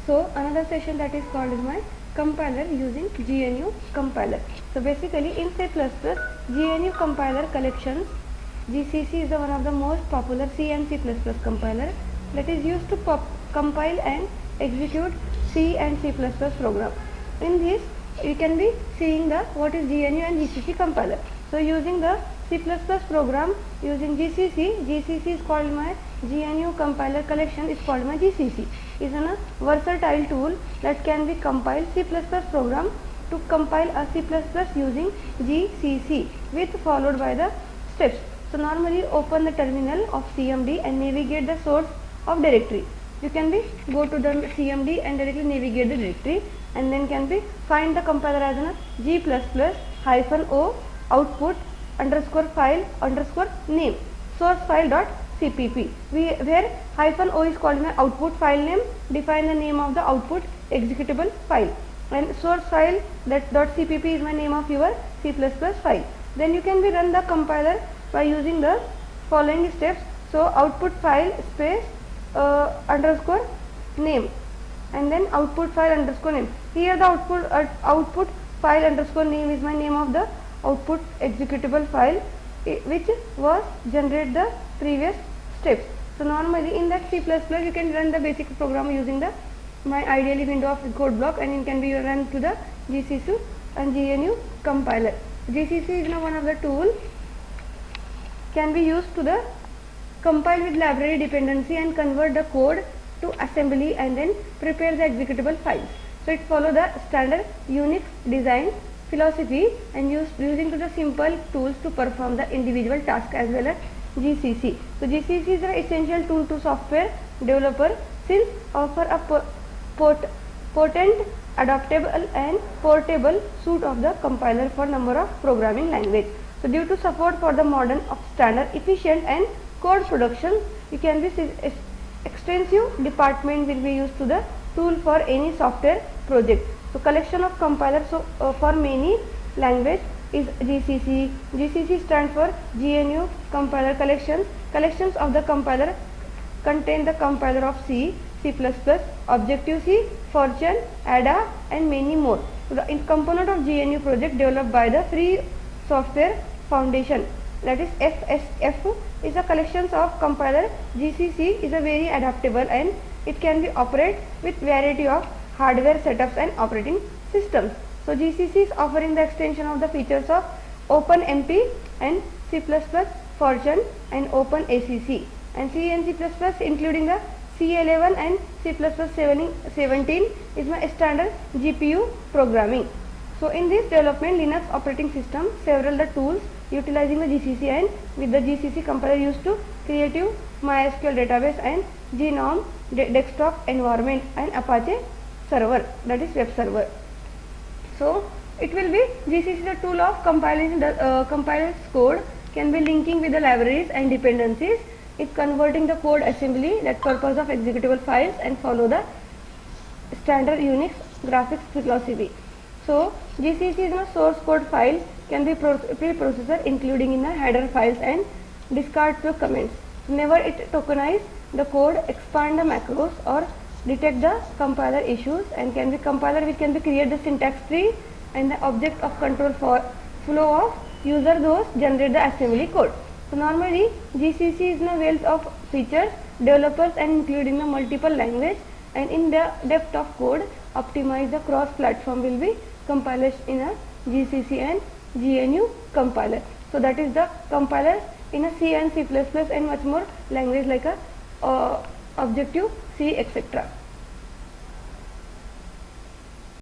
So another session that is called is my compiler using GNU compiler. So basically in C++, GNU compiler collections, GCC is one of the most popular C and C++ compiler that is used to compile and execute C and C++ program. In this you can be seeing the what is GNU and GCC compiler. So using the C++ program using GCC is called my GNU compiler collection is called my GCC. Is a versatile tool that can be compiled C++ program to compile a C++ using GCC with followed by the steps. So normally open the terminal of CMD and navigate the source of directory. You can be go to the CMD and directly navigate the directory, and then can be find the compiler as a G++ -o output _ file _ name source file dot cpp, where -o is called my output file name, define the name of the output executable file, and source file that .cpp is my name of your C++ file. Then you can be run the compiler by using the following steps. So output file space underscore name, and then output file underscore name. Here the output file underscore name is my name of the output executable file which was generate the previous steps. So normally in that C++ you can run the basic program using the my ideally window of code block, and it can be run to the GCC and GNU compiler. GCC is now one of the tool can be used to the compile with library dependency and convert the code to assembly and then prepare the executable files. So it follow the standard Unix design philosophy and using to the simple tools to perform the individual task as well as GCC. So GCC is an essential tool to software developer since offer a potent, adaptable and portable suite of the compiler for number of programming language. So due to support for the modern of standard efficient and code production, you can be extensive department will be used to the tool for any software project. So collection of compilers for many language is GCC. GCC stands for GNU compiler collections. Collections of the compiler contain the compiler of C, C++, Objective-C, Fortran, Ada and many more. So the component of GNU project developed by the Free Software Foundation, that is FSF, is a collection of compiler. GCC is a very adaptable and it can be operate with variety of hardware setups and operating systems. So GCC is offering the extension of the features of OpenMP and C++, Fortran and OpenACC, and C and C++ including the C11 and C++ 17 is my standard GPU programming. So in this development Linux operating system, several the tools utilizing the GCC and with the GCC compiler used to creative MySQL database and GNOME desktop environment and Apache server, that is web server. So it will be GCC the tool of compiling the compiler's code can be linking with the libraries and dependencies. It converting the code assembly that purpose of executable files and follow the standard Unix graphics philosophy. So GCC is a source code file can be preprocessor including in the header files and discard to comments. Never it tokenize the code, expand the macros or detect the compiler issues, and can be compiler which can be create the syntax tree and the object of control for flow of user those generate the assembly code. So normally GCC is a wealth of features developers and including the multiple language and in the depth of code optimize the cross platform will be compilers in a GCC and GNU compiler. So that is the compiler in a C and C++ and much more language like a Objective-C etc.